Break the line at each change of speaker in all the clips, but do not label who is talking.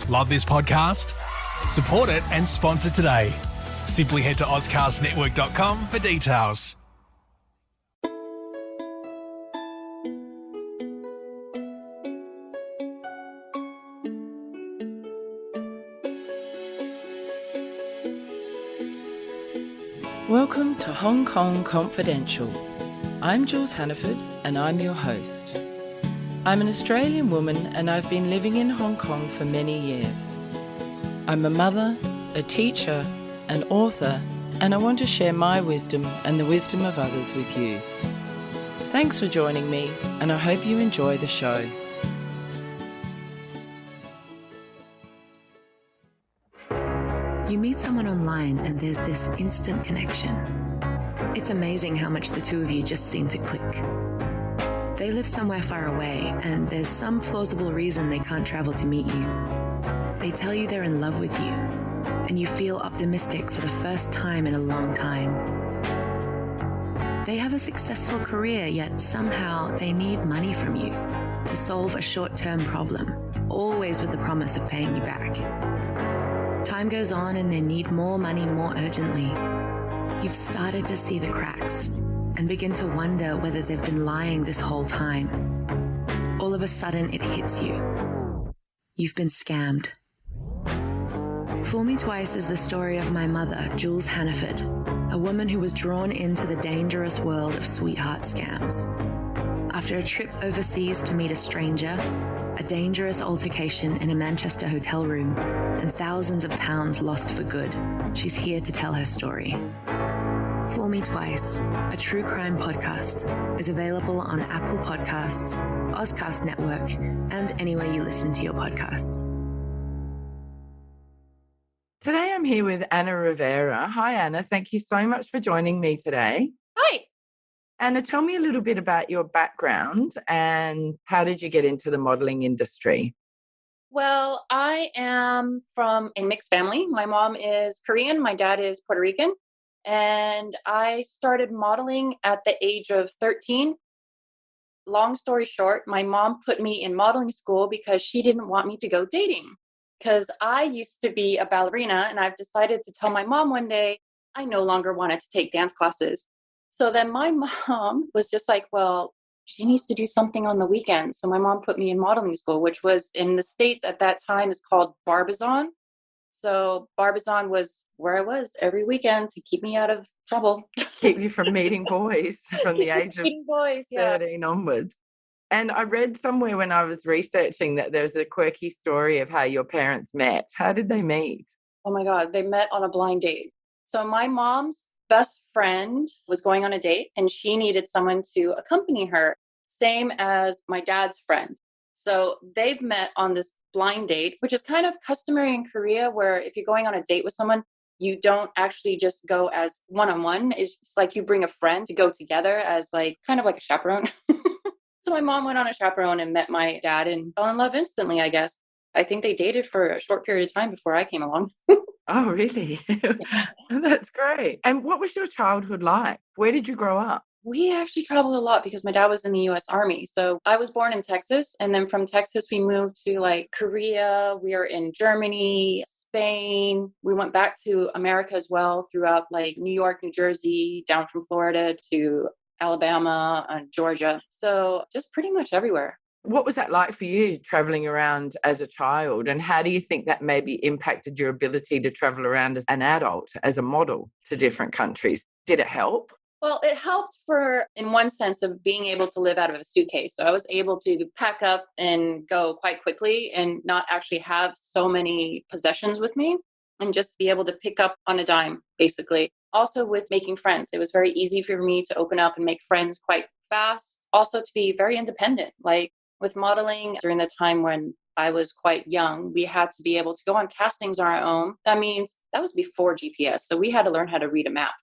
Love this podcast? Support it and sponsor today. Simply head to ozcastnetwork.com for details.
Welcome to Hong Kong Confidential. I'm Jules Hannaford and I'm your host. I'm an Australian woman and I've been living in Hong Kong for many years. I'm a mother, a teacher, an author, and I want to share my wisdom and the wisdom of others with you. Thanks for joining me and I hope you enjoy the show.
You meet someone online and there's this instant connection. It's amazing how much the two of you just seem to click. They live somewhere far away and there's some plausible reason they can't travel to meet you. They tell you they're in love with you and you feel optimistic for the first time in a long time. They have a successful career, yet somehow they need money from you to solve a short-term problem, always with the promise of paying you back. Time goes on and they need more money more urgently. You've started to see the cracks and begin to wonder whether they've been lying this whole time. All of a sudden it hits you. You've been scammed. Fool Me Twice is the story of my mother, Jules Hannaford, a woman who was drawn into the dangerous world of sweetheart scams. After a trip overseas to meet a stranger, a dangerous altercation in a Manchester hotel room, and thousands of pounds lost for good, she's here to tell her story. Fool Me Twice, a true crime podcast, is available on Apple Podcasts, Ozcast Network, and anywhere you listen to your podcasts.
Today I'm here with Anna Rivera. Hi Anna, thank you so much for joining me today.
Hi.
Anna, tell me a little bit about your background and how did you get into the modelling industry?
Well, I am from a mixed family. My mom is Korean, my dad is Puerto Rican, and I started modeling at the age of 13. Long story short, my mom put me in modeling school because she didn't want me to go dating, because I used to be a ballerina, and I've decided to tell my mom one day I no longer wanted to take dance classes. So then my mom was just like, well, she needs to do something on the weekends. So my mom put me in modeling school, which was in the States at that time is called Barbizon. So Barbizon was where I was every weekend to keep me out of trouble.
Keep you from meeting boys from the age of
boys,
13 onwards. And I read somewhere when I was researching that there's a quirky story of how your parents met. How did they meet?
Oh my God, they met on a blind date. So my mom's best friend was going on a date and she needed someone to accompany her, same as my dad's friend. So they've met on this blind date, which is kind of customary in Korea, where if you're going on a date with someone, you don't actually just go as one-on-one. It's just like you bring a friend to go together as like kind of like a chaperone. So my mom went on a chaperone and met my dad and fell in love instantly, I guess. I think they dated for a short period of time before I came along.
Oh, really? That's great. And what was your childhood like? Where did you grow up?
We actually traveled a lot because my dad was in the U.S. Army. So I was born in Texas. And then from Texas, we moved to like Korea. We were in Germany, Spain. We went back to America as well throughout like New York, New Jersey, down from Florida to Alabama and Georgia. So just pretty much everywhere.
What was that like for you traveling around as a child? And how do you think that maybe impacted your ability to travel around as an adult, as a model to different countries? Did it help?
Well, it helped in one sense of being able to live out of a suitcase. So I was able to pack up and go quite quickly and not actually have so many possessions with me and just be able to pick up on a dime, basically. Also with making friends, it was very easy for me to open up and make friends quite fast. Also to be very independent, like with modeling during the time when I was quite young, we had to be able to go on castings on our own. That means that was before GPS. So we had to learn how to read a map.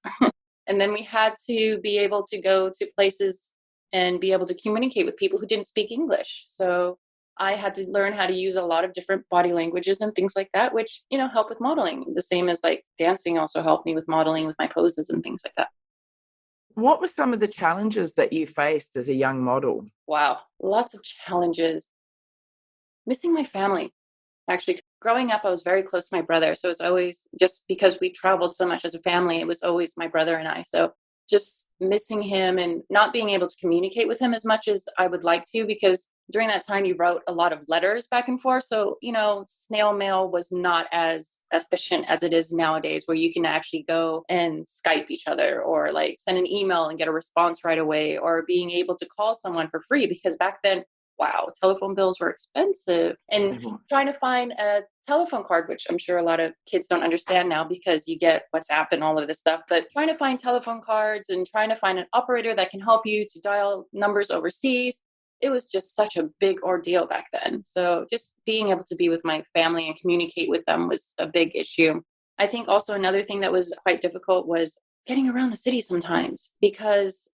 And then we had to be able to go to places and be able to communicate with people who didn't speak English. So I had to learn how to use a lot of different body languages and things like that, which, help with modeling. The same as like dancing also helped me with modeling with my poses and things like that.
What were some of the challenges that you faced as a young model?
Wow. Lots of challenges. Missing my family. Actually, growing up, I was very close to my brother. So it was always just because we traveled so much as a family, it was always my brother and I. So just missing him and not being able to communicate with him as much as I would like to, because during that time you wrote a lot of letters back and forth. So, snail mail was not as efficient as it is nowadays, where you can actually go and Skype each other or like send an email and get a response right away, or being able to call someone for free, because back then, wow, telephone bills were expensive. And trying to find a telephone card, which I'm sure a lot of kids don't understand now because you get WhatsApp and all of this stuff, but trying to find telephone cards and trying to find an operator that can help you to dial numbers overseas. It was just such a big ordeal back then. So just being able to be with my family and communicate with them was a big issue. I think also another thing that was quite difficult was getting around the city sometimes, because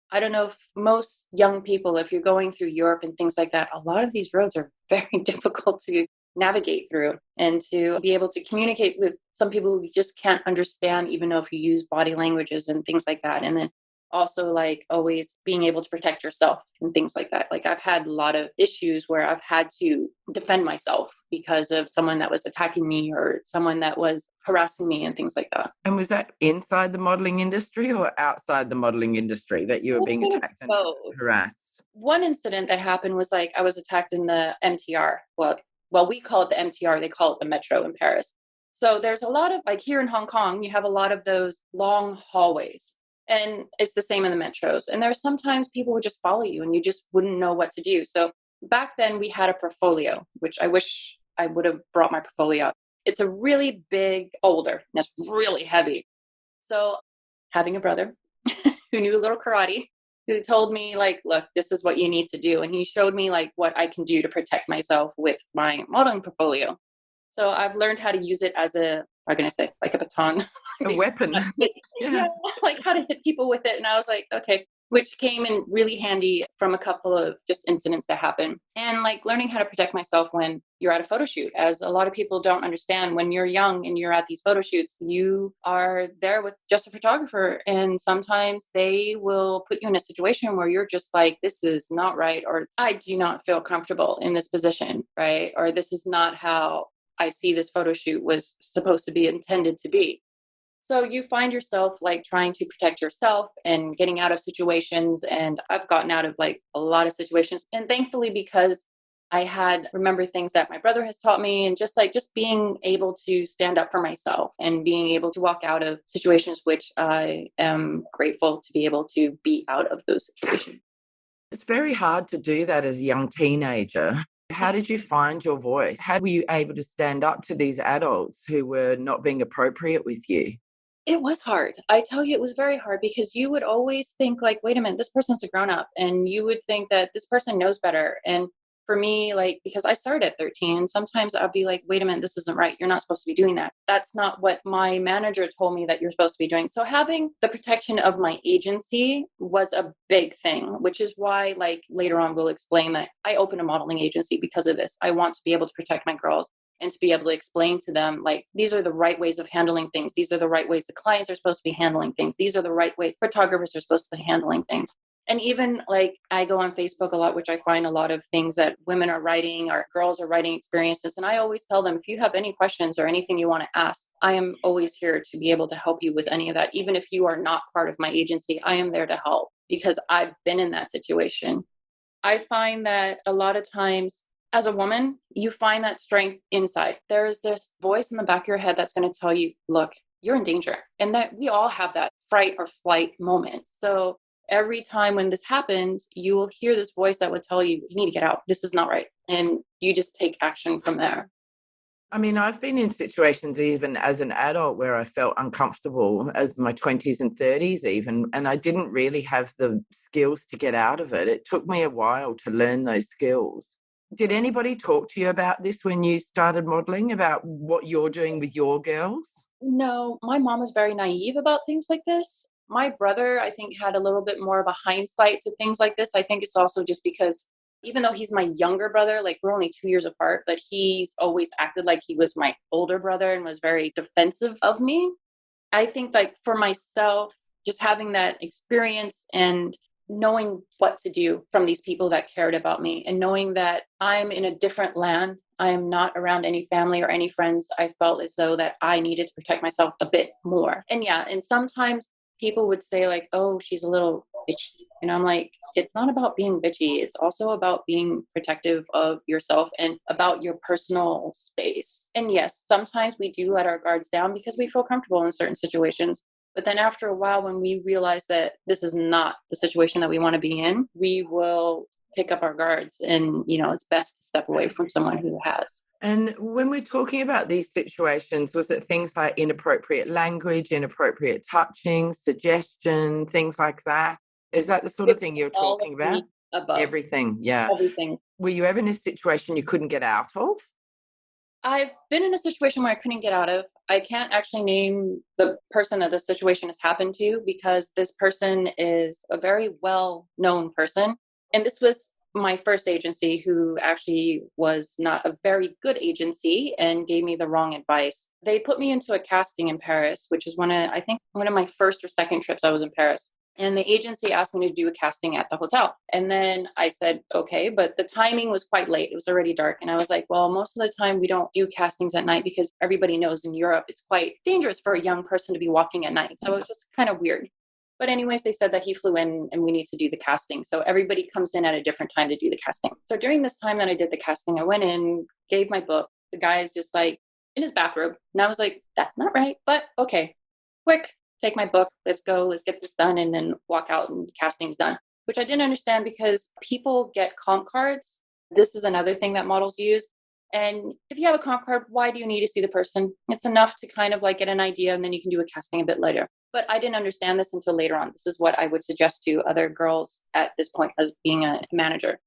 I don't know if most young people, if you're going through Europe and things like that, a lot of these roads are very difficult to navigate through, and to be able to communicate with some people who just can't understand, even though if you use body languages and things like that. And then also like always being able to protect yourself and things like that. Like I've had a lot of issues where I've had to defend myself because of someone that was attacking me or someone that was harassing me and things like that.
And was that inside the modeling industry or outside the modeling industry that you were being attacked and harassed?
One incident that happened was like I was attacked in the MTR. Well, we call it the MTR. They call it the Metro in Paris. So there's a lot of, like here in Hong Kong, you have a lot of those long hallways. And it's the same in the metros. And there's sometimes people would just follow you and you just wouldn't know what to do. So back then we had a portfolio, which I wish I would have brought my portfolio up. It's a really big folder and it's really heavy. So having a brother who knew a little karate, who told me like, look, this is what you need to do. And he showed me like what I can do to protect myself with my modeling portfolio. So I've learned how to use it as how can I say, like a baton.
A weapon.
Yeah, like how to hit people with it. And I was like, okay, which came in really handy from a couple of just incidents that happened. And like learning how to protect myself when you're at a photo shoot, as a lot of people don't understand. When you're young and you're at these photo shoots, you are there with just a photographer. And sometimes they will put you in a situation where you're just like, this is not right. Or I do not feel comfortable in this position, right? Or this is not how I see this photo shoot was supposed to be intended to be. So you find yourself like trying to protect yourself and getting out of situations. And I've gotten out of like a lot of situations. And thankfully, because I had remember things that my brother has taught me, and just being able to stand up for myself and being able to walk out of situations, which I am grateful to be able to be out of those situations.
It's very hard to do that as a young teenager. How did you find your voice? How were you able to stand up to these adults who were not being appropriate with you?
It was hard. I tell you, it was very hard, because you would always think like, wait a minute, this person's a grown up, and you would think that this person knows better. And for me, like, because I started at 13, sometimes I'd be like, wait a minute, this isn't right. You're not supposed to be doing that. That's not what my manager told me that you're supposed to be doing. So having the protection of my agency was a big thing, which is why, like, later on, we'll explain that I opened a modeling agency because of this. I want to be able to protect my girls and to be able to explain to them, like, these are the right ways of handling things. These are the right ways the clients are supposed to be handling things. These are the right ways photographers are supposed to be handling things. And even like I go on Facebook a lot, which I find a lot of things that women are writing or girls are writing experiences. And I always tell them, if you have any questions or anything you want to ask, I am always here to be able to help you with any of that. Even if you are not part of my agency, I am there to help, because I've been in that situation. I find that a lot of times as a woman, you find that strength inside. There is this voice in the back of your head that's going to tell you, look, you're in danger. And that we all have that fright or flight moment. So every time when this happens, you will hear this voice that would tell you, you need to get out. This is not right. And you just take action from there.
I mean, I've been in situations even as an adult where I felt uncomfortable, as my 20s and 30s even, and I didn't really have the skills to get out of it. It took me a while to learn those skills. Did anybody talk to you about this when you started modeling, about what you're doing with your girls?
No, my mom was very naive about things like this. My brother, I think, had a little bit more of a hindsight to things like this. I think it's also just because even though he's my younger brother, like we're only 2 years apart, but he's always acted like he was my older brother and was very defensive of me. I think like for myself, just having that experience and knowing what to do from these people that cared about me, and knowing that I'm in a different land I am not around any family or any friends, I felt as though that I needed to protect myself a bit more. And yeah, and sometimes people would say like, oh, she's a little bitchy. And I'm like, it's not about being bitchy. It's also about being protective of yourself and about your personal space. And yes, sometimes we do let our guards down because we feel comfortable in certain situations. But then after a while, when we realize that this is not the situation that we want to be in, we will pick up our guards, and it's best to step away from someone who has.
And when we're talking about these situations, was it things like inappropriate language, inappropriate touching, suggestion, things like that? Is that the sort of thing you're talking about?
Above.
Everything, yeah.
Everything.
Were you ever in a situation you couldn't get out of?
I've been in a situation where I couldn't get out of. I can't actually name the person that the situation has happened to because this person is a very well-known person. And this was my first agency, who actually was not a very good agency and gave me the wrong advice. They put me into a casting in Paris, which is one of my first or second trips I was in Paris. And the agency asked me to do a casting at the hotel. And then I said, okay, but the timing was quite late. It was already dark. And I was like, well, most of the time we don't do castings at night because everybody knows in Europe, it's quite dangerous for a young person to be walking at night. So it was just kind of weird. But anyways, they said that he flew in and we need to do the casting. So everybody comes in at a different time to do the casting. So during this time that I did the casting, I went in, gave my book. The guy is just like in his bathrobe. And I was like, that's not right. But okay, quick, take my book. Let's go. Let's get this done. And then walk out and the casting's done, which I didn't understand because people get comp cards. This is another thing that models use. And if you have a comp card, why do you need to see the person? It's enough to kind of like get an idea and then you can do a casting a bit later. But I didn't understand this until later on. This is what I would suggest to other girls at this point as being a manager.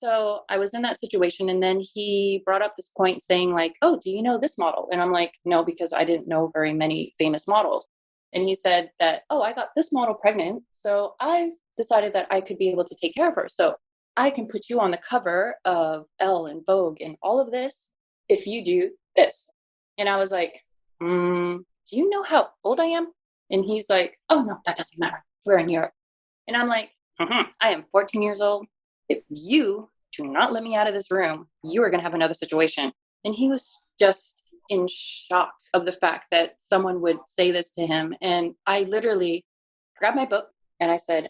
So I was in that situation, and then he brought up this point saying like, oh, do you know this model? And I'm like, no, because I didn't know very many famous models. And he said that, oh, I got this model pregnant. So I've decided that I could be able to take care of her. So I can put you on the cover of Elle and Vogue and all of this if you do this. And I was like, do you know how old I am? And he's like, oh, no, that doesn't matter. We're in Europe. And I'm like, I am 14 years old. If you do not let me out of this room, you are going to have another situation. And he was just in shock of the fact that someone would say this to him. And I literally grabbed my book and I said,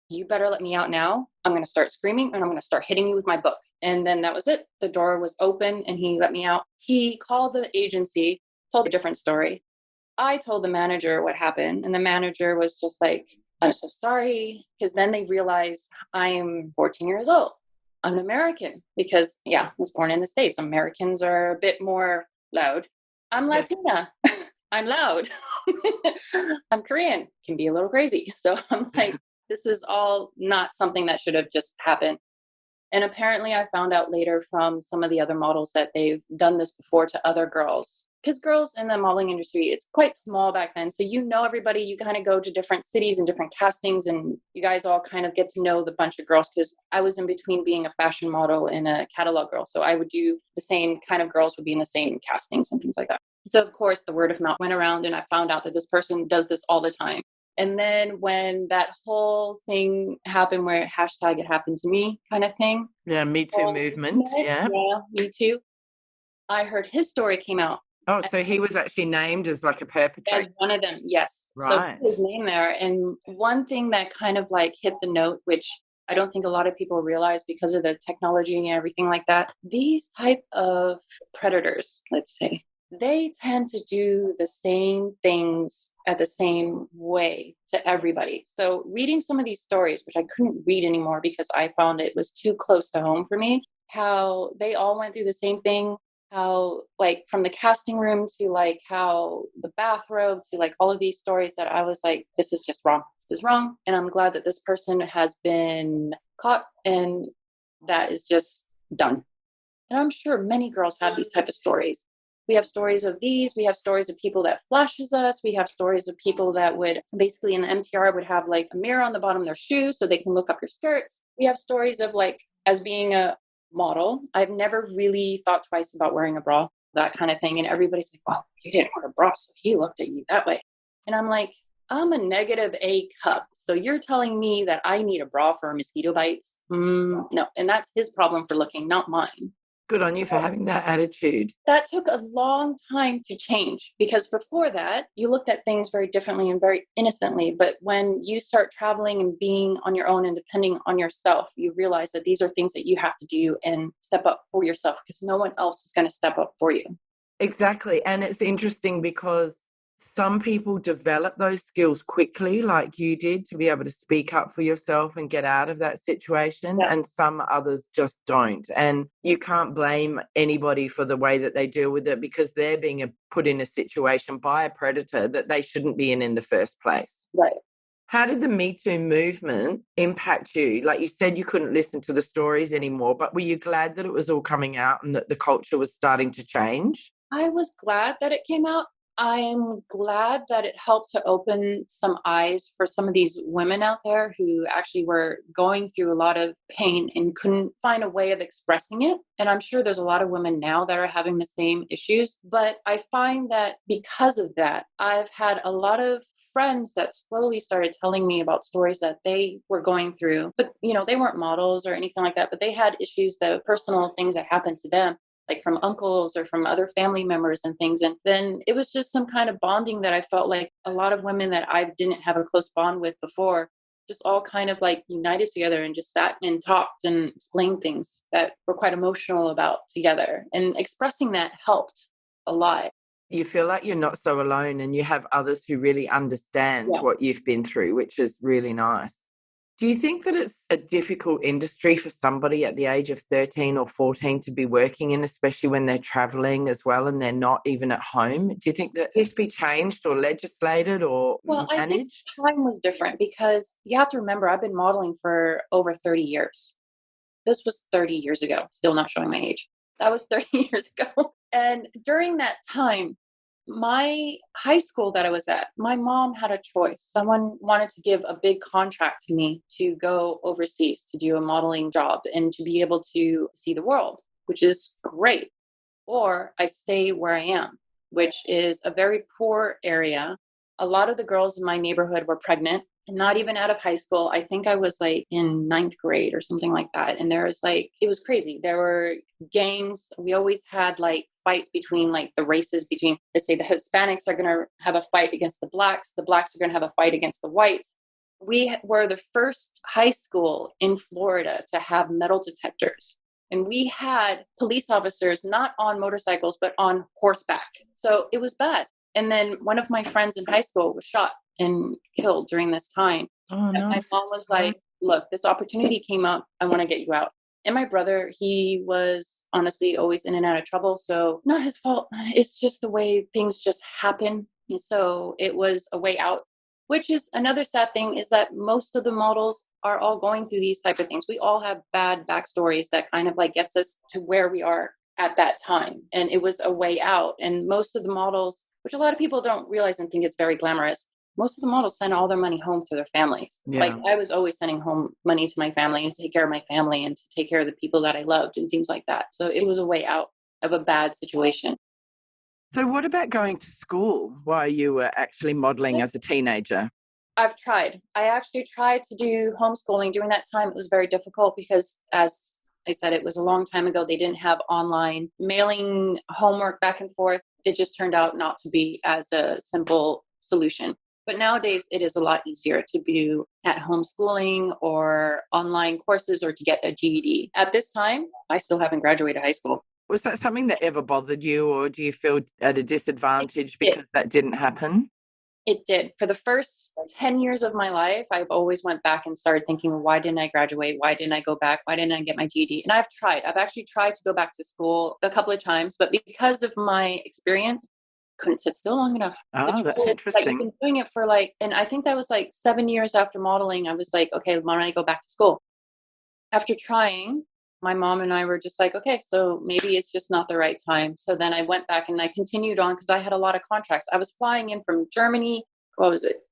you better let me out now. I'm going to start screaming and I'm going to start hitting you with my book. And then that was it. The door was open and he let me out. He called the agency, told a different story. I told the manager what happened, and the manager was just like, I'm so sorry. Because then they realized I'm 14 years old. I'm an American because, I was born in the States. Americans are a bit more loud. I'm Latina. I'm loud. I'm Korean. Can be a little crazy. So I'm like, this is all not something that should have just happened. And apparently I found out later from some of the other models that they've done this before to other girls. Because girls in the modeling industry, it's quite small back then. So you know everybody, you kind of go to different cities and different castings and you guys all kind of get to know the bunch of girls, because I was in between being a fashion model and a catalog girl. So I would do the same kind of girls would be in the same castings and things like that. So of course the word of mouth went around and I found out that this person does this all the time. And then when that whole thing happened where hashtag it happened to me kind of thing.
Yeah, Me Too movement. Yeah,
Me Too. I heard his story came out.
Oh, so he was actually named as like a perpetrator?
As one of them, yes.
Right.
So his name there. And one thing that kind of like hit the note, which I don't think a lot of people realize because of the technology and everything like that, these type of predators, let's say, they tend to do the same things at the same way to everybody. So reading some of these stories, which I couldn't read anymore because I found it was too close to home for me, how they all went through the same thing, how like from the casting room to like how the bathrobe to like all of these stories that I was like, this is just wrong. This is wrong. And I'm glad that this person has been caught and that is just done. And I'm sure many girls have these type of stories. We have stories of these. We have stories of people that flashes us. We have stories of people that would basically in the MTR would have like a mirror on the bottom of their shoe so they can look up your skirts. We have stories of like, as being a model, I've never really thought twice about wearing a bra, that kind of thing. And everybody's like, well, you didn't wear a bra, so he looked at you that way. And I'm like, I'm a negative A cup. So you're telling me that I need a bra for mosquito bites? No. And that's his problem for looking, not mine.
Good on you for having that attitude.
That took a long time to change because before that, you looked at things very differently and very innocently. But when you start traveling and being on your own and depending on yourself, you realize that these are things that you have to do and step up for yourself because no one else is going to step up for you.
Exactly. And it's interesting because some people develop those skills quickly, like you did, to be able to speak up for yourself and get out of that situation.
Yeah.
And some others just don't. And you can't blame anybody for the way that they deal with it because they're being put in a situation by a predator that they shouldn't be in the first place.
Right.
How did the Me Too movement impact you? Like you said, you couldn't listen to the stories anymore, but were you glad that it was all coming out and that the culture was starting to change?
I was glad that it came out. I'm glad that it helped to open some eyes for some of these women out there who actually were going through a lot of pain and couldn't find a way of expressing it. And I'm sure there's a lot of women now that are having the same issues. But I find that because of that, I've had a lot of friends that slowly started telling me about stories that they were going through. But, they weren't models or anything like that, but they had issues, that personal things that happened to them, like from uncles or from other family members and things. And then it was just some kind of bonding that I felt like a lot of women that I didn't have a close bond with before just all kind of like united together and just sat and talked and explained things that were quite emotional about together. And expressing that helped a lot.
You feel like you're not so alone and you have others who really understand
Yeah.
what you've been through, which is really nice. Do you think that it's a difficult industry for somebody at the age of 13 or 14 to be working in, especially when they're traveling as well and they're not even at home? Do you think that this be changed or legislated or
Well, I think
managed?
time was different because you have to remember I've been modeling for over 30 years. This was 30 years ago, still not showing my age. That was 30 years ago. And during that time, my high school that I was at, my mom had a choice. Someone wanted to give a big contract to me to go overseas to do a modeling job and to be able to see the world, which is great. Or I stay where I am, which is a very poor area. A lot of the girls in my neighborhood were pregnant and not even out of high school. I think I was like in ninth grade or something like that. And there was like, it was crazy. There were gangs. We always had like fights between like the races between, let's say the Hispanics are going to have a fight against the blacks are going to have a fight against the whites. We were the first high school in Florida to have metal detectors. And we had police officers not on motorcycles, but on horseback. So it was bad. And then one of my friends in high school was shot and killed during this time.
Oh,
And
no.
my mom was like, look, this opportunity came up. I want to get you out. And my brother, he was honestly always in and out of trouble. So not his fault. It's just the way things just happen. And so it was a way out, which is another sad thing is that most of the models are all going through these type of things. We all have bad backstories that kind of like gets us to where we are at that time. And it was a way out. And most of the models, which a lot of people don't realize and think it's very glamorous, most of the models send all their money home to their families.
Yeah.
Like I was always sending home money to my family and to take care of my family and to take care of the people that I loved and things like that. So it was a way out of a bad situation.
So what about going to school while you were actually modeling as a teenager?
I've tried. I actually tried to do homeschooling. During that time, it was very difficult because, as I said, it was a long time ago. They didn't have online mailing homework back and forth. It just turned out not to be as a simple solution. But nowadays, it is a lot easier to do at homeschooling or online courses or to get a GED. At this time, I still haven't graduated high school.
Was that something that ever bothered you, or do you feel at a disadvantage because that didn't happen?
It did. For the first 10 years of my life, I've always went back and started thinking, well, why didn't I graduate? Why didn't I go back? Why didn't I get my GED? And I've tried. I've actually tried to go back to school a couple of times, but because of my experience, couldn't sit still long enough.
Oh, that's
Like, you've
interesting.
been doing it for like, and I think that was like 7 years after modeling. I was like, okay, why don't I go back to school? After trying, my mom and I were just like, okay, so maybe it's just not the right time. So then I went back and I continued on because I had a lot of contracts. I was flying in from Germany,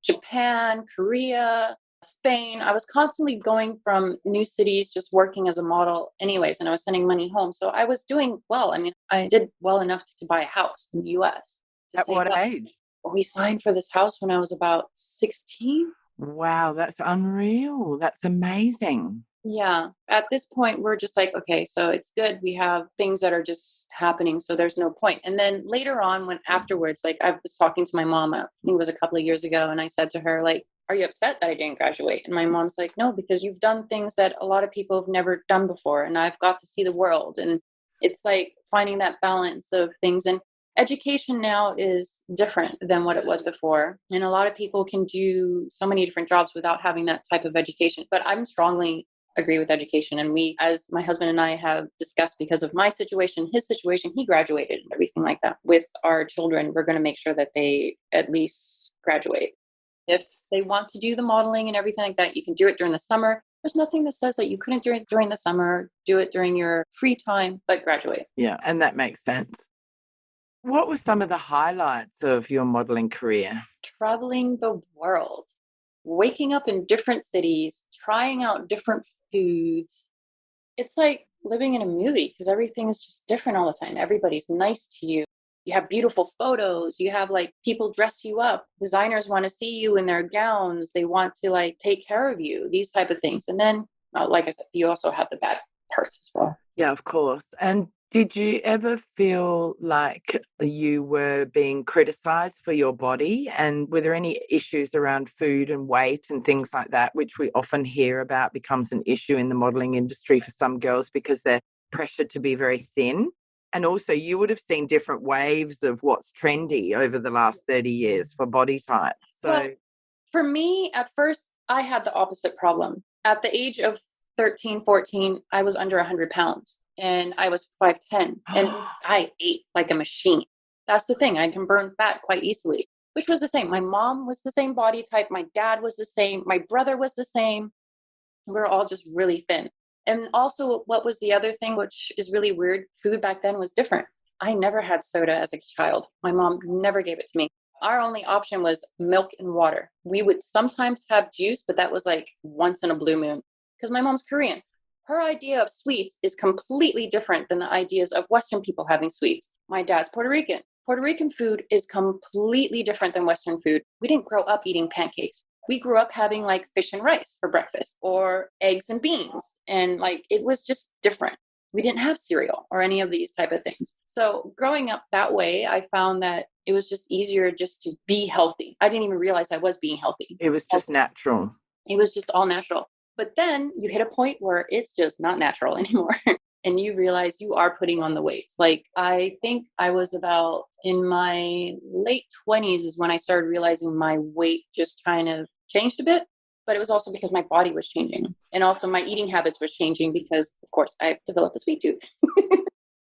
Japan, Korea, Spain. I was constantly going from new cities, just working as a model anyways, and I was sending money home. So I was doing well. I mean, I did well enough to buy a house in the US.
At what age?
We signed for this house when I was about 16.
Wow, that's unreal. That's amazing.
Yeah. At this point, we're just like, okay, so it's good. We have things that are just happening. So there's no point. And then later on, when afterwards, like I was talking to my mom, I think it was a couple of years ago, and I said to her, like, are you upset that I didn't graduate? And my mom's like, no, because you've done things that a lot of people have never done before. And I've got to see the world. And it's like finding that balance of things. And education now is different than what it was before. And a lot of people can do so many different jobs without having that type of education. But I'm strongly agree with education. And we, as my husband and I have discussed, because of my situation, his situation, he graduated and everything like that. With our children, we're going to make sure that they at least graduate. If they want to do the modeling and everything like that, you can do it during the summer. There's nothing that says that you couldn't do it during the summer, do it during your free time, but graduate.
Yeah, and that makes sense. What were some of the highlights of your modeling career?
Traveling the world, waking up in different cities, trying out different foods. It's like living in a movie because everything is just different all the time. Everybody's nice to you. You have beautiful photos. You have like people dress you up. Designers want to see you in their gowns. They want to like take care of you, these type of things. And then, like I said, you also have the bad parts as well.
Yeah, of course. And did you ever feel like you were being criticized for your body? And were there any issues around food and weight and things like that, which we often hear about becomes an issue in the modeling industry for some girls because they're pressured to be very thin? And also, you would have seen different waves of what's trendy over the last 30 years for body type. So,
Well, for me, at first, I had the opposite problem. At the age of 13, 14, I was under 100 pounds and I was 5'10", and I ate like a machine. That's the thing. I can burn fat quite easily, which was the same. My mom was the same body type. My dad was the same. My brother was the same. We were all just really thin. And also, what was the other thing, which is really weird? Food back then was different. I never had soda as a child. My mom never gave it to me. Our only option was milk and water. We would sometimes have juice, but that was like once in a blue moon because my mom's Korean. Her idea of sweets is completely different than the ideas of Western people having sweets. My dad's Puerto Rican. Puerto Rican food is completely different than Western food. We didn't grow up eating pancakes. We grew up having like fish and rice for breakfast or eggs and beans. And like, it was just different. We didn't have cereal or any of these type of things. So growing up that way, I found that it was just easier just to be healthy. I didn't even realize I was being healthy.
it was just natural.
It was just all natural. But then you hit a point where it's just not natural anymore. And you realize you are putting on the weights. Like, I think I was about in my late 20s is when I started realizing my weight just kind of changed a bit. But it was also because my body was changing. And also my eating habits was changing because, of course, I developed a sweet tooth.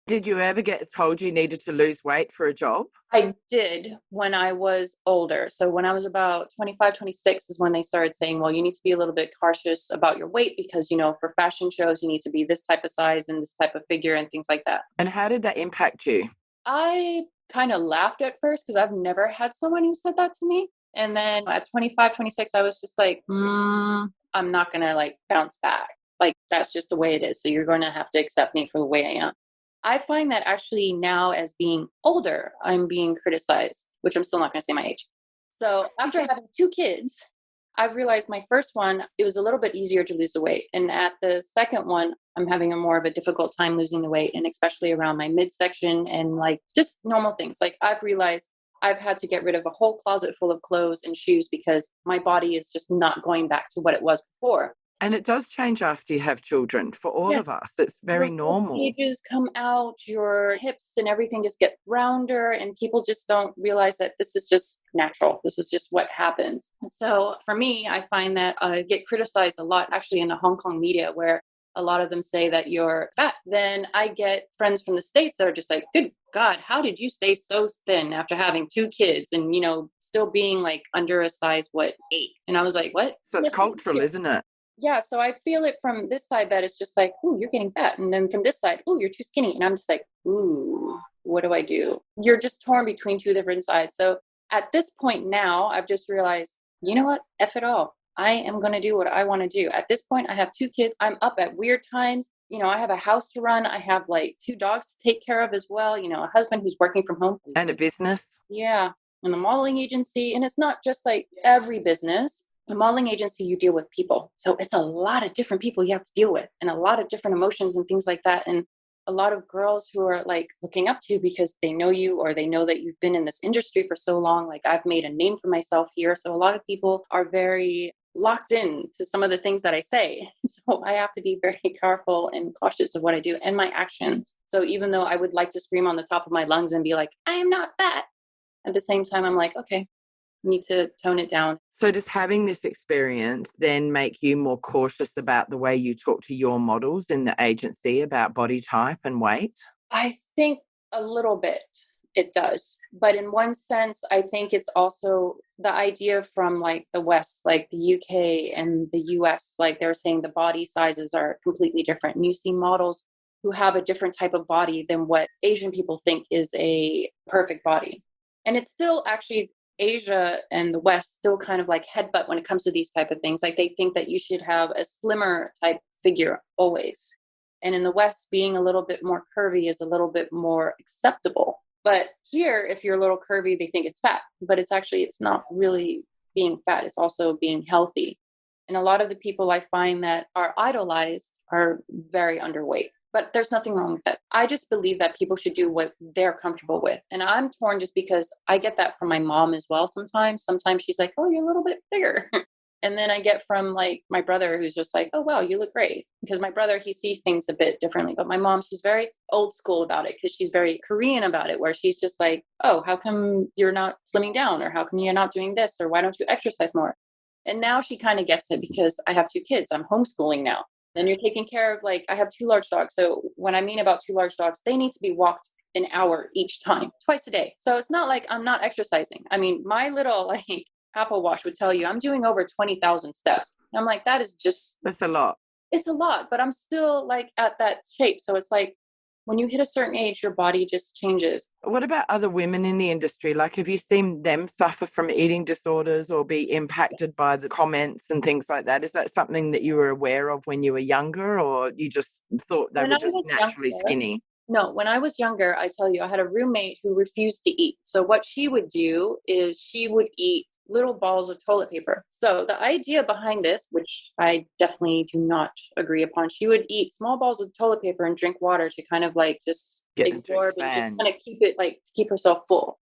Did you ever get told you needed to lose weight for a job?
I did when I was older. So when I was about 25, 26 is when they started saying, well, you need to be a little bit cautious about your weight because, you know, for fashion shows, you need to be this type of size and this type of figure and things like that.
And how did that impact you?
I kind of laughed at first because I've never had someone who said that to me. And then at 25, 26, I was just like, I'm not going to like bounce back. Like, that's just the way it is. So you're going to have to accept me for the way I am. I find that actually now as being older, I'm being criticized, which I'm still not going to say my age. So after having 2 kids, I've realized my first one, it was a little bit easier to lose the weight. And at the second one, I'm having a more of a difficult time losing the weight, and especially around my midsection and like just normal things. Like, I've realized I've had to get rid of a whole closet full of clothes and shoes because my body is just not going back to what it was before.
And it does change after you have children for all of us. It's very normal.
Your pages come out, your hips and everything just get rounder, and people just don't realize that this is just natural. This is just what happens. So for me, I find that I get criticized a lot actually in the Hong Kong media, where a lot of them say that you're fat. Then I get friends from the States that are just like, good God, how did you stay so thin after having 2 kids and, you know, still being like under a size, 8? And I was like, what?
So it's cultural, isn't it?
Yeah, so I feel it from this side that it's just like, ooh, you're getting fat. And then from this side, ooh, you're too skinny. And I'm just like, ooh, what do I do? You're just torn between 2 different sides. So at this point now, I've just realized, you know what? F it all. I am going to do what I want to do. At this point, I have 2 kids. I'm up at weird times. You know, I have a house to run. I have like 2 dogs to take care of as well. You know, a husband who's working from home.
And a business.
Yeah. And the modeling agency. And it's not just like every business. a modeling agency, you deal with people. So it's a lot of different people you have to deal with and a lot of different emotions and things like that. And a lot of girls who are like looking up to you because they know you or they know that you've been in this industry for so long. Like I've made a name for myself here. So a lot of people are very locked in to some of the things that I say. So I have to be very careful and cautious of what I do and my actions. So even though I would like to scream on the top of my lungs and be like, I am not fat, at the same time, I'm like, okay, I need to tone it down.
So does having this experience then make you more cautious about the way you talk to your models in the agency about body type and weight?
I think a little bit it does. But in one sense, I think it's also the idea from like the West, like the UK and the US, like they're saying the body sizes are completely different. And you see models who have a different type of body than what Asian people think is a perfect body. And it's still actually Asia and the West still kind of like headbutt when it comes to these type of things. Like they think that you should have a slimmer type figure always. And in the West, being a little bit more curvy is a little bit more acceptable. But here, if you're a little curvy, they think it's fat, but it's not really being fat. It's also being healthy. And a lot of the people I find that are idolized are very underweight, but there's nothing wrong with that. I just believe that people should do what they're comfortable with. And I'm torn just because I get that from my mom as well sometimes. Sometimes she's like, oh, you're a little bit bigger. And then I get from like my brother who's just like, oh, wow, you look great. Because my brother, he sees things a bit differently. But my mom, she's very old school about it because she's very Korean about it, where she's just like, oh, how come you're not slimming down? Or how come you're not doing this? Or why don't you exercise more? And now she kind of gets it because I have 2 kids. I'm homeschooling now. And you're taking care of like, I have 2 large dogs. So when I mean about 2 large dogs, they need to be walked an hour each time, twice a day. So it's not like I'm not exercising. I mean, my little like Apple Watch would tell you I'm doing over 20,000 steps. And I'm like, that's
a lot.
It's a lot, but I'm still like at that shape. So it's like when you hit a certain age, your body just changes.
What about other women in the industry? Like, have you seen them suffer from eating disorders or be impacted by the comments and things like that? Is that something that you were aware of when you were younger, or you just thought they were just naturally skinny?
No, when I was younger, I tell you, I had a roommate who refused to eat. So what she would do is she would eat little balls of toilet paper. So the idea behind this, which I definitely do not agree upon, she would eat small balls of toilet paper and drink water to kind of like just absorb and just kind of keep it like keep herself full.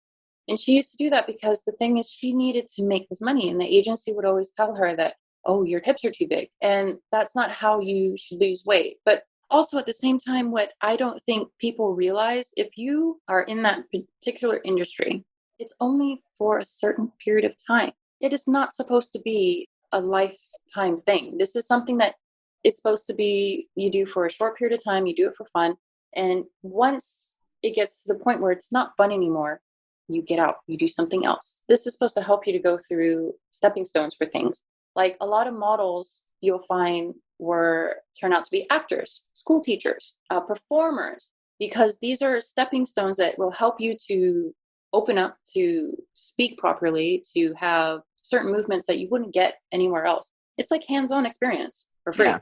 And she used to do that because the thing is she needed to make this money. And the agency would always tell her that, oh, your hips are too big. And that's not how you should lose weight. But also at the same time, what I don't think people realize, if you are in that particular industry, it's only for a certain period of time. It is not supposed to be a lifetime thing. This is something that it's supposed to be you do for a short period of time, you do it for fun. And once it gets to the point where it's not fun anymore, you get out, you do something else. This is supposed to help you to go through stepping stones for things. Like a lot of models you'll find turn out to be actors, school teachers, performers, because these are stepping stones that will help you to open up, to speak properly, to have certain movements that you wouldn't get anywhere else. It's like hands-on experience for free. Yeah.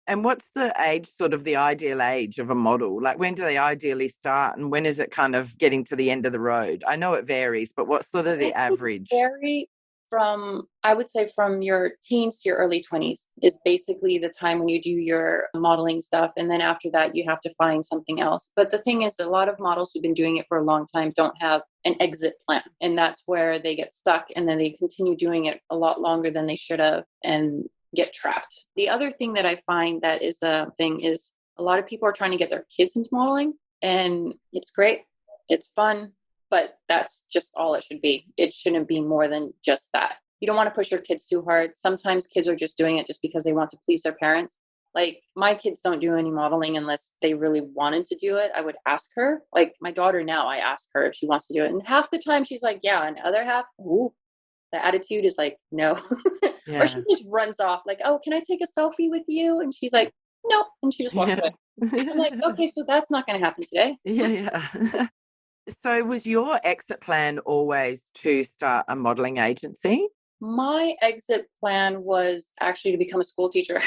And what's the age, sort of the ideal age of a model? Like when do they ideally start and when is it kind of getting to the end of the road? I know it varies, but what's sort of the average?
Vary from, I would say from your teens to your early 20s is basically the time when you do your modeling stuff. And then after that, you have to find something else. But the thing is, a lot of models who've been doing it for a long time don't have an exit plan. And that's where they get stuck. And then they continue doing it a lot longer than they should have and get trapped. The other thing that I find that is a thing is a lot of people are trying to get their kids into modeling. And it's great. It's fun. But that's just all it should be. It shouldn't be more than just that. You don't want to push your kids too hard. Sometimes kids are just doing it just because they want to please their parents. Like my kids don't do any modeling unless they really wanted to do it. I would ask her. Like my daughter now, I ask her if she wants to do it. And half the time she's like, yeah. And the other half, ooh, the attitude is like, no. Yeah. Or she just runs off like, oh, can I take a selfie with you? And she's like, no. And she just walks away. I'm like, okay, so that's not going to happen today.
Yeah. So was your exit plan always to start a modeling agency?
My exit plan was actually to become a school teacher.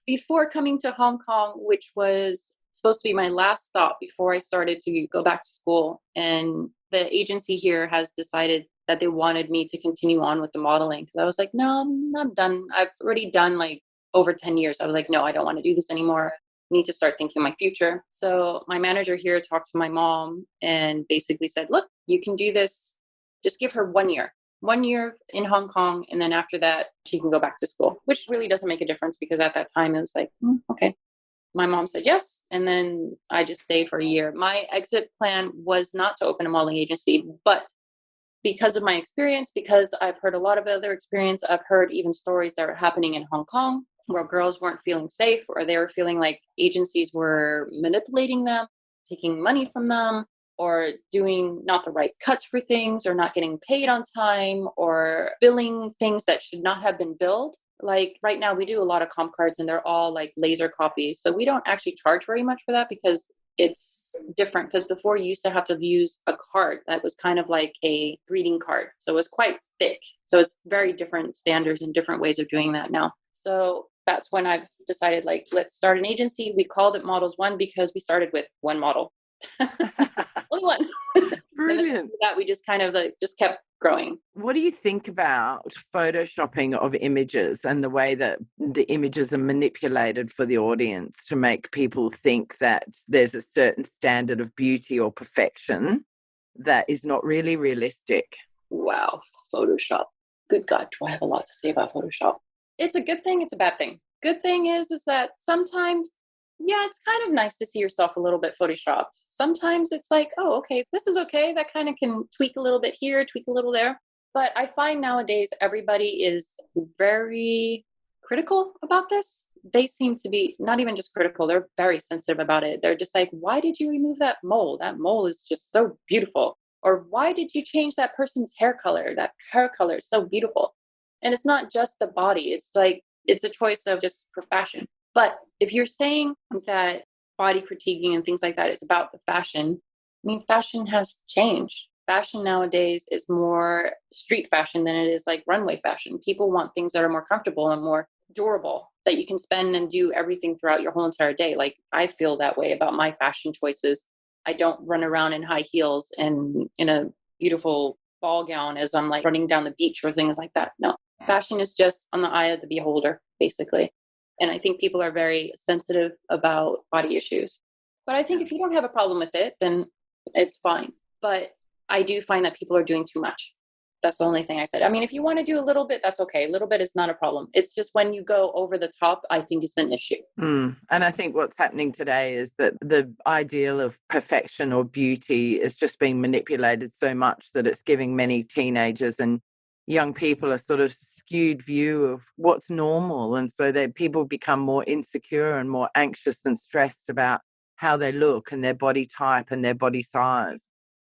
Before coming to Hong Kong, which was supposed to be my last stop before I started to go back to school. And the agency here has decided that they wanted me to continue on with the modeling. Because I was like, no, I'm not done. I've already done like over 10 years. I was like, no, I don't want to do this anymore. I need to start thinking my future. So my manager here talked to my mom and basically said, look, you can do this. Just give her 1 year in Hong Kong. And then after that, she can go back to school, which really doesn't make a difference because at that time it was like, okay. My mom said yes. And then I just stayed for a year. My exit plan was not to open a modeling agency, but because of my experience, because I've heard a lot of other experience, I've heard even stories that were happening in Hong Kong where girls weren't feeling safe or they were feeling like agencies were manipulating them, taking money from them, or doing not the right cuts for things, or not getting paid on time, or billing things that should not have been billed. Like right now, we do a lot of comp cards and they're all like laser copies. So we don't actually charge very much for that because it's different. Because before you used to have to use a card that was kind of like a greeting card. So it was quite thick. So it's very different standards and different ways of doing that now. So that's when I've decided, like, let's start an agency. We called it Models One because we started with one model. Only one.
Brilliant.
That we just kind of like just kept growing.
What do you think about photoshopping of images and the way that the images are manipulated for the audience to make people think that there's a certain standard of beauty or perfection that is not really realistic?
Wow, Photoshop. Good God, do I have a lot to say about Photoshop? It's a good thing, it's a bad thing. Good thing is that sometimes, yeah, it's kind of nice to see yourself a little bit photoshopped. Sometimes it's like, oh, okay, this is okay. That kind of can tweak a little bit here, tweak a little there. But I find nowadays everybody is very critical about this. They seem to be not even just critical, they're very sensitive about it. They're just like, why did you remove that mole? That mole is just so beautiful. Or why did you change that person's hair color? That hair color is so beautiful. And it's not just the body. It's like, it's a choice of just for fashion. But if you're saying that body critiquing and things like that is about the fashion, I mean, fashion has changed. Fashion nowadays is more street fashion than it is like runway fashion. People want things that are more comfortable and more durable, that you can spend and do everything throughout your whole entire day. Like, I feel that way about my fashion choices. I don't run around in high heels and in a beautiful ball gown as I'm like running down the beach or things like that. No, fashion is just on the eye of the beholder, basically. And I think people are very sensitive about body issues. But I think if you don't have a problem with it, then it's fine. But I do find that people are doing too much. That's the only thing I said. I mean, if you want to do a little bit, that's okay. A little bit is not a problem. It's just when you go over the top, I think it's an issue.
And I think what's happening today is that the ideal of perfection or beauty is just being manipulated so much that it's giving many teenagers and young people a sort of skewed view of what's normal. And so that people become more insecure and more anxious and stressed about how they look and their body type and their body size.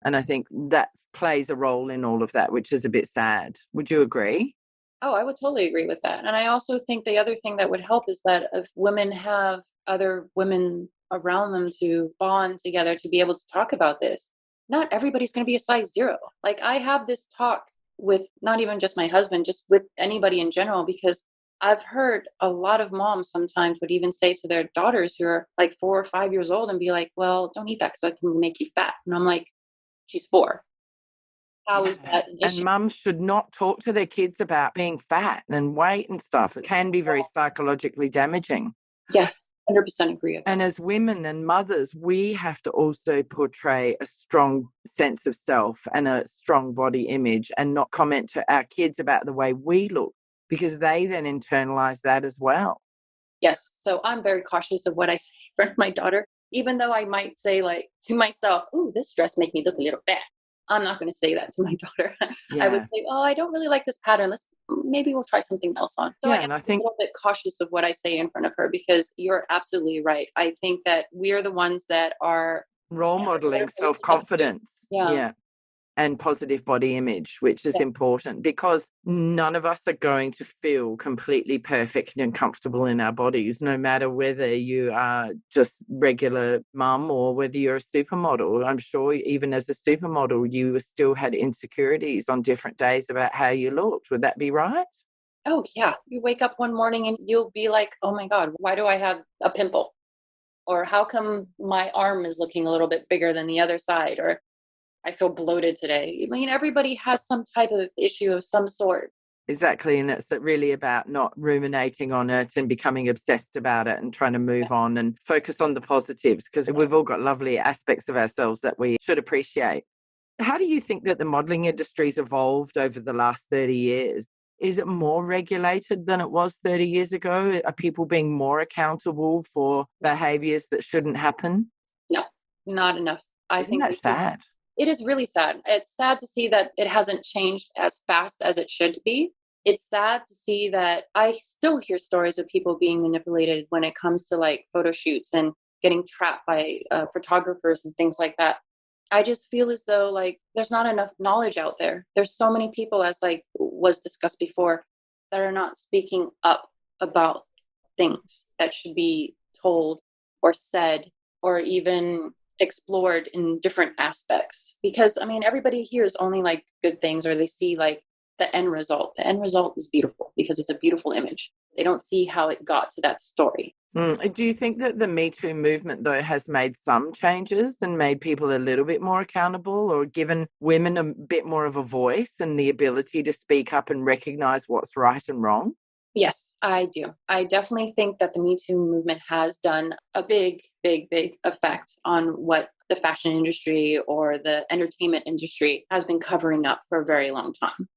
And I think that plays a role in all of that, which is a bit sad. Would you agree?
Oh, I would totally agree with that. And I also think the other thing that would help is that if women have other women around them to bond together to be able to talk about this, not everybody's going to be a size zero. Like, I have this talk with not even just my husband, just with anybody in general, because I've heard a lot of moms sometimes would even say to their daughters who are like 4 or 5 years old and be like, well, don't eat that because that can make you fat. And I'm like, she's 4. How is that an issue?
And mums should not talk to their kids about being fat and weight and stuff. It can be very psychologically damaging.
Yes, 100% agree with that.
And as women and mothers, we have to also portray a strong sense of self and a strong body image and not comment to our kids about the way we look, because they then internalize that as well.
Yes. So I'm very cautious of what I say in front of my daughter, even though I might say like to myself, "Ooh, this dress makes me look a little fat." I'm not going to say that to my daughter.
Yeah.
I would say, "Oh, I don't really like this pattern. Maybe we'll try something else on." So
Yeah,
I am
and I think
a little bit cautious of what I say in front of her, because you're absolutely right. I think that we are the ones that are
role modeling self-confidence.
Yeah.
And positive body image, which is important, because none of us are going to feel completely perfect and comfortable in our bodies, no matter whether you are just regular mum or whether you're a supermodel. I'm sure even as a supermodel, you still had insecurities on different days about how you looked. Would that be right?
Oh, yeah. You wake up one morning and you'll be like, oh my God, why do I have a pimple? Or how come my arm is looking a little bit bigger than the other side? Or I feel bloated today. I mean, everybody has some type of issue of some sort.
Exactly. And it's really about not ruminating on it and becoming obsessed about it and trying to move on and focus on the positives, because we've all got lovely aspects of ourselves that we should appreciate. How do you think that the modelling industry's evolved over the last 30 years? Is it more regulated than it was 30 years ago? Are people being more accountable for behaviours that shouldn't happen?
No, not enough. I
Isn't
think
that sad?
it is really sad. It's sad to see that it hasn't changed as fast as it should be. It's sad to see that I still hear stories of people being manipulated when it comes to like photo shoots and getting trapped by photographers and things like that. I just feel as though like there's not enough knowledge out there. There's so many people, as like was discussed before, that are not speaking up about things that should be told or said or even explored in different aspects. Because I mean, everybody hears only like good things, or they see like the end result. The end result is beautiful because it's a beautiful image. They don't see how it got to that story.
Do you think that the Me Too movement, though, has made some changes and made people a little bit more accountable, or given women a bit more of a voice and the ability to speak up and recognise what's right and wrong?
Yes, I do. I definitely think that the Me Too movement has done a big, big, big effect on what the fashion industry or the entertainment industry has been covering up for a very long time.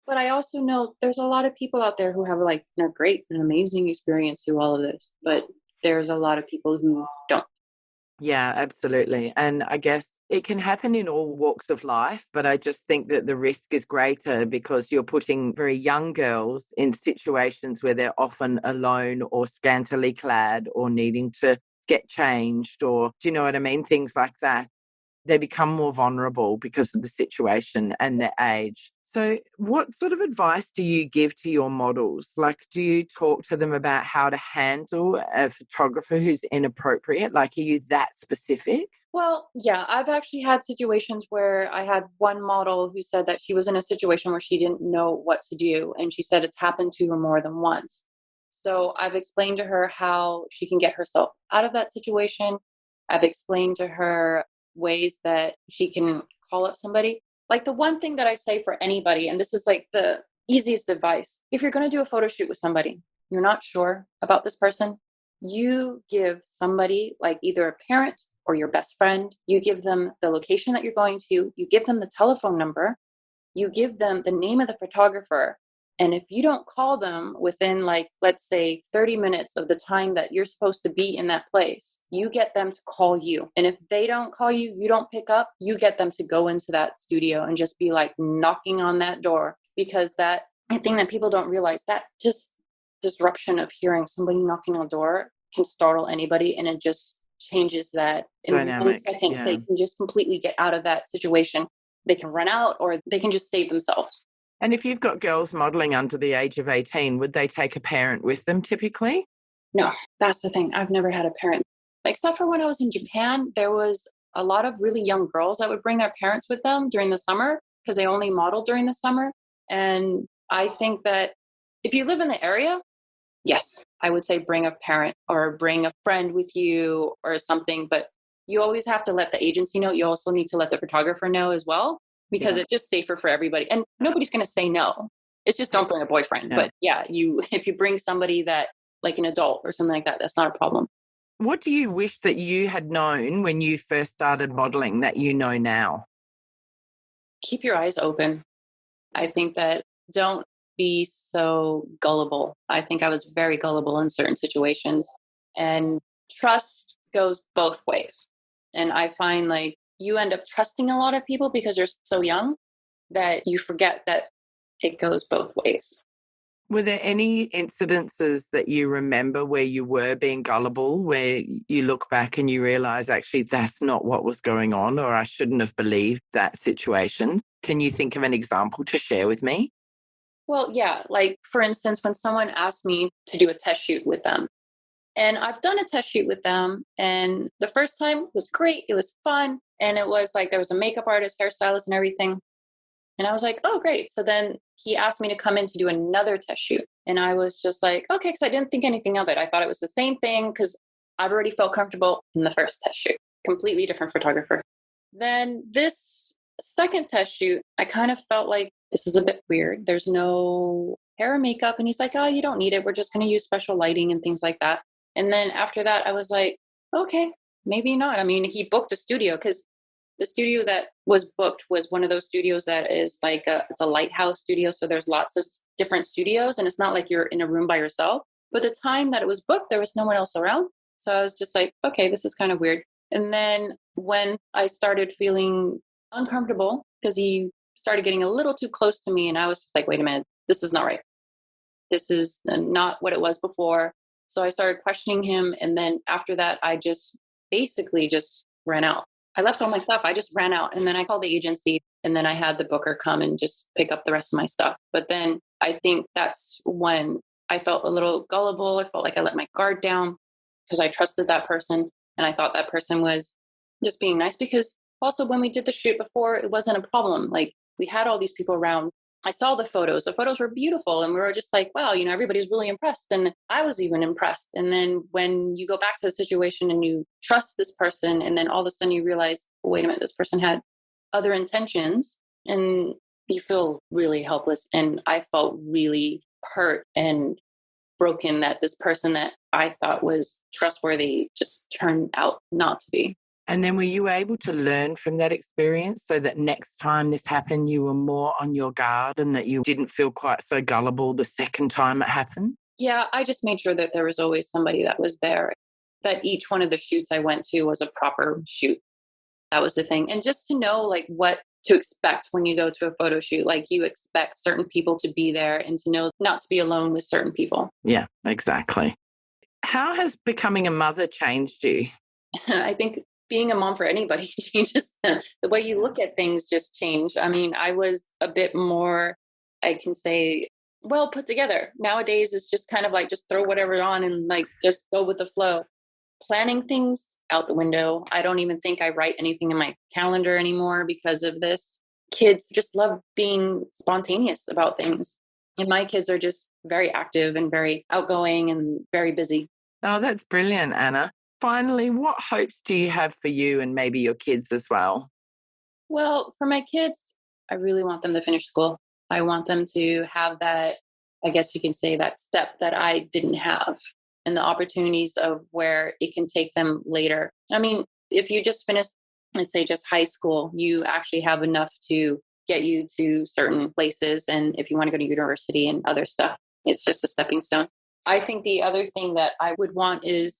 But I also know there's a lot of people out there who have like a great and amazing experience through all of this, but there's a lot of people who don't.
Yeah, absolutely. And I guess it can happen in all walks of life, but I just think that the risk is greater because you're putting very young girls in situations where they're often alone or scantily clad or needing to get changed, or do you know what I mean? Things like that. They become more vulnerable because of the situation and their age. So, what sort of advice do you give to your models? Like, do you talk to them about how to handle a photographer who's inappropriate? Like, are you that specific?
Well, yeah, I've actually had situations where I had one model who said that she was in a situation where she didn't know what to do. And she said it's happened to her more than once. So I've explained to her how she can get herself out of that situation. I've explained to her ways that she can call up somebody. Like the one thing that I say for anybody, and this is like the easiest advice, if you're going to do a photo shoot with somebody, you're not sure about this person, you give somebody like either a parent or your best friend, you give them the location that you're going to, you give them the telephone number, you give them the name of the photographer. And if you don't call them within like, let's say 30 minutes of the time that you're supposed to be in that place, you get them to call you. And if they don't call you, you don't pick up, you get them to go into that studio and just be like knocking on that door. Because that, I think that people don't realize that just disruption of hearing somebody knocking on a door can startle anybody. And it just changes that in
Dynamic,
1 second.
yeah.
They can just completely get out of that situation. They can run out or they can just save themselves.
And if you've got girls modelling under the age of 18, would they take a parent with them typically?
No, that's the thing. I've never had a parent. Except for when I was in Japan, there was a lot of really young girls that would bring their parents with them during the summer because they only modeled during the summer. And I think that if you live in the area, yes, I would say bring a parent or bring a friend with you or something. But you always have to let the agency know. You also need to let the photographer know as well, because it's just safer for everybody. And nobody's going to say no. It's just don't bring a boyfriend.
Yeah.
But yeah, if you bring somebody that like an adult or something like that, that's not a problem.
What do you wish that you had known when you first started modelling that you know now?
Keep your eyes open. I think that don't be so gullible. I think I was very gullible in certain situations. And trust goes both ways. And I find like you end up trusting a lot of people because you're so young that you forget that it goes both ways.
Were there any incidences that you remember where you were being gullible, where you look back and you realize actually that's not what was going on, or I shouldn't have believed that situation? Can you think of an example to share with me?
Well, yeah, like for instance, when someone asked me to do a test shoot with them, and I've done a test shoot with them, and the first time was great. It was fun. And it was like there was a makeup artist, hairstylist, and everything. And I was like, oh, great. So then he asked me to come in to do another test shoot. And I was just like, okay, because I didn't think anything of it. I thought it was the same thing because I've already felt comfortable in the first test shoot. Completely different photographer. Then this Second test shoot, I kind of felt like this is a bit weird. There's no hair or makeup. And he's like, oh, you don't need it. We're just going to use special lighting and things like that. And then after that, I was like, okay, maybe not. I mean, he booked a studio because the studio that was booked was one of those studios that is like it's a lighthouse studio. So there's lots of different studios and it's not like you're in a room by yourself. But the time that it was booked, there was no one else around. So I was just like, okay, this is kind of weird. And then when I started feeling uncomfortable because he started getting a little too close to me and I was just like, wait a minute, this is not right. This is not what it was before. So I started questioning him. And then after that, I just basically just ran out. I left all my stuff. I just ran out. And then I called the agency and then I had the booker come and just pick up the rest of my stuff. But then I think that's when I felt a little gullible. I felt like I let my guard down because I trusted that person. And I thought that person was just being nice because also when we did the shoot before, it wasn't a problem. Like we had all these people around. I saw the photos. The photos were beautiful. And we were just like, wow, everybody's really impressed. And I was even impressed. And then when you go back to the situation and you trust this person, and then all of a sudden you realize, oh, wait a minute, this person had other intentions and you feel really helpless. And I felt really hurt and broken that this person that I thought was trustworthy just turned out not to be.
And then were you able to learn from that experience so that next time this happened, you were more on your guard and that you didn't feel quite so gullible the second time it happened?
Yeah, I just made sure that there was always somebody that was there, that each one of the shoots I went to was a proper shoot. That was the thing. And just to know like what to expect when you go to a photo shoot, like you expect certain people to be there and to know not to be alone with certain people.
Yeah, exactly. How has becoming a mother changed you?
I think being a mom for anybody changes the way you look at things just changed. I mean, I was a bit more, I can say, well put together. Nowadays, it's just kind of like just throw whatever on and like just go with the flow. Planning things out the window. I don't even think I write anything in my calendar anymore because of this. Kids just love being spontaneous about things. And my kids are just very active and very outgoing and very busy.
Oh, that's brilliant, Anna. Finally, what hopes do you have for you and maybe your kids as well?
Well, for my kids, I really want them to finish school. I want them to have that, I guess you can say, that step that I didn't have and the opportunities of where it can take them later. I mean, if you just finish, let's say, just high school, you actually have enough to get you to certain places. And if you want to go to university and other stuff, it's just a stepping stone. I think the other thing that I would want is,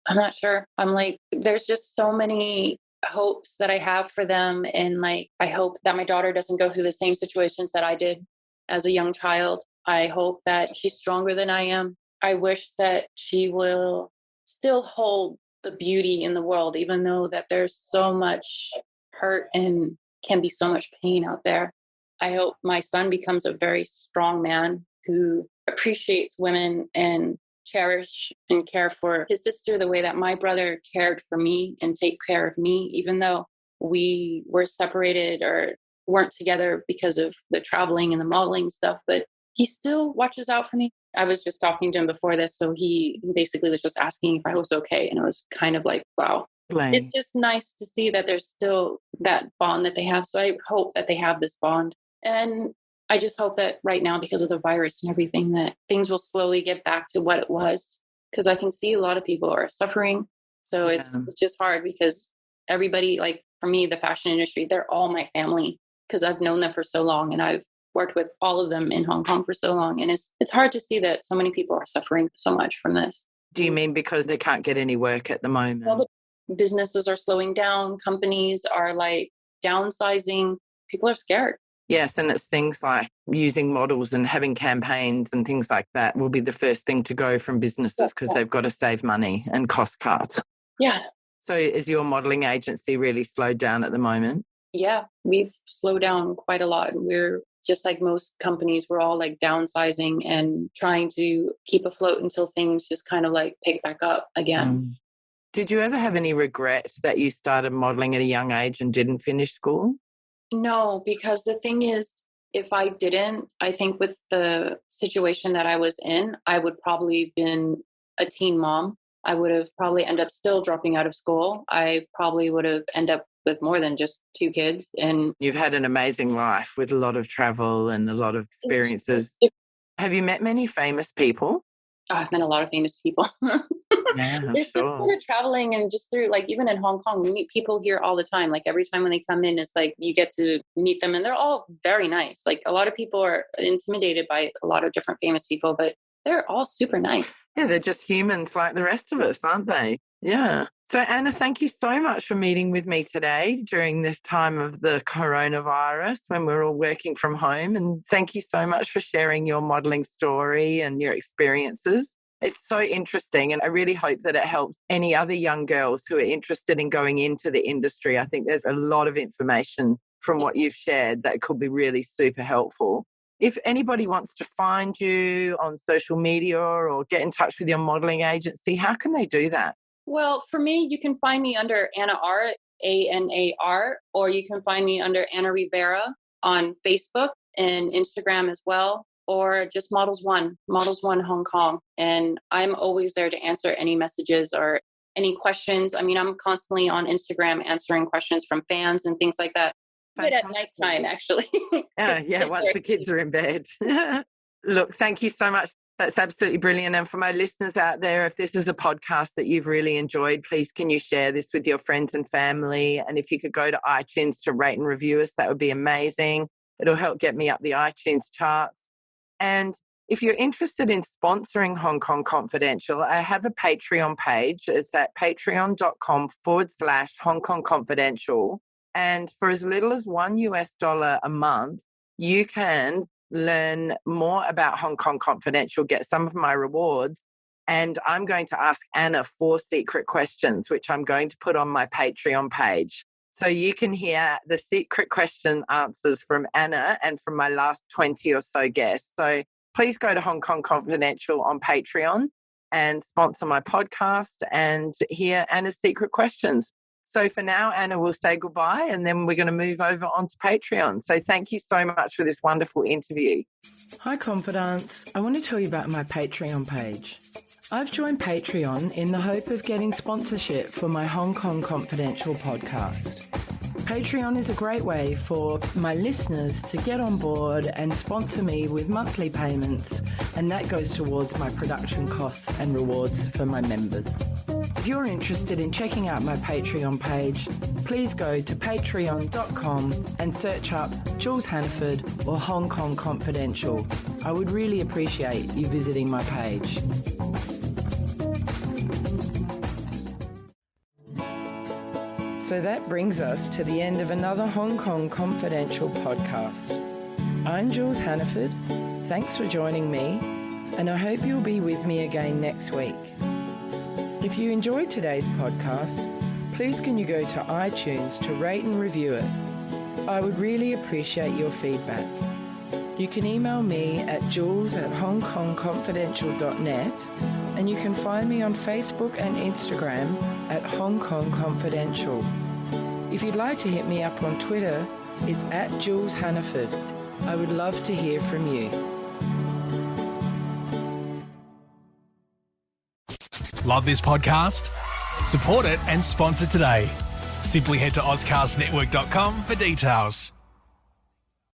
I'm not sure. I'm like, there's just so many hopes that I have for them. And like, I hope that my daughter doesn't go through the same situations that I did as a young child. I hope that she's stronger than I am. I wish that she will still hold the beauty in the world, even though that there's so much hurt and can be so much pain out there. I hope my son becomes a very strong man who appreciates women and cherish and care for his sister the way that my brother cared for me and take care of me, even though we were separated or weren't together because of the traveling and the modeling stuff, but he still watches out for me. I was just talking to him before this, so he basically was just asking if I was okay, and it was kind of like, wow. It's just nice to see that there's still that bond that they have. So I hope that they have this bond. And I just hope that right now, because of the virus and everything, that things will slowly get back to what it was. Because I can see a lot of people are suffering. So it's just hard because everybody, like for me, the fashion industry, they're all my family because I've known them for so long and I've worked with all of them in Hong Kong for so long. And it's hard to see that so many people are suffering so much from this.
Do you mean because they can't get any work at the moment?
Well, the businesses are slowing down. Companies are like downsizing. People are scared.
Yes, and it's things like using models and having campaigns and things like that will be the first thing to go from businesses because they've got to save money and cost cuts.
Yeah.
So is your modelling agency really slowed down at the moment?
Yeah, we've slowed down quite a lot. We're just like most companies, we're all like downsizing and trying to keep afloat until things just kind of like pick back up again.
Did you ever have any regret that you started modelling at a young age and didn't finish school?
No, because the thing is, if I didn't, I think with the situation that I was in, I would probably been a teen mom. I would have probably ended up still dropping out of school. I probably would have ended up with more than just 2 kids. And
you've had an amazing life with a lot of travel and a lot of experiences. Have you met many famous people?
Oh, I've met a lot of famous people.
Yeah, I'm
It's just
sure.
sort of traveling and just through, like, even in Hong Kong, we meet people here all the time. Like, every time when they come in, it's like you get to meet them, and they're all very nice. Like, a lot of people are intimidated by a lot of different famous people, but they're all super nice.
Yeah, they're just humans like the rest of us, aren't they? Yeah. So, Anna, thank you so much for meeting with me today during this time of the coronavirus when we're all working from home. And thank you so much for sharing your modelling story and your experiences. It's so interesting, and I really hope that it helps any other young girls who are interested in going into the industry. I think there's a lot of information from what you've shared that could be really super helpful. If anybody wants to find you on social media or get in touch with your modelling agency, how can they do that?
Well, for me, you can find me under Anna R, ANAR, or you can find me under Anna Rivera on Facebook and Instagram as well, or just Models One Hong Kong. And I'm always there to answer any messages or any questions. I mean, I'm constantly on Instagram answering questions from fans and things like that. But at nighttime, actually.
Yeah, once the kids are in bed. Look, thank you so much. That's absolutely brilliant. And for my listeners out there, if this is a podcast that you've really enjoyed, please can you share this with your friends and family? And if you could go to iTunes to rate and review us, that would be amazing. It'll help get me up the iTunes charts. And if you're interested in sponsoring Hong Kong Confidential, I have a Patreon page. It's at patreon.com/Hong Kong Confidential. And for as little as $1 a month, you can learn more about Hong Kong Confidential, get some of my rewards. And I'm going to ask Anna 4 secret questions, which I'm going to put on my Patreon page. So you can hear the secret question answers from Anna and from my last 20 or so guests. So please go to Hong Kong Confidential on Patreon and sponsor my podcast and hear Anna's secret questions. So for now, Anna will say goodbye, and then we're going to move over onto Patreon. So thank you so much for this wonderful interview.
Hi, Confidants. I want to tell you about my Patreon page. I've joined Patreon in the hope of getting sponsorship for my Hong Kong Confidential podcast. Patreon is a great way for my listeners to get on board and sponsor me with monthly payments, and that goes towards my production costs and rewards for my members. If you're interested in checking out my Patreon page, please go to patreon.com and search up Jules Hannaford or Hong Kong Confidential. I would really appreciate you visiting my page. So that brings us to the end of another Hong Kong Confidential podcast. I'm Jules Hannaford. Thanks for joining me, and I hope you'll be with me again next week. If you enjoyed today's podcast, please can you go to iTunes to rate and review it. I would really appreciate your feedback. You can email me at jules@hongkongconfidential.net, and you can find me on Facebook and Instagram at Hong Kong Confidential. If you'd like to hit me up on Twitter, it's at Jules Hannaford. I would love to hear from you.
Love this podcast? Support it and sponsor today. Simply head to AuscastNetwork.com for details.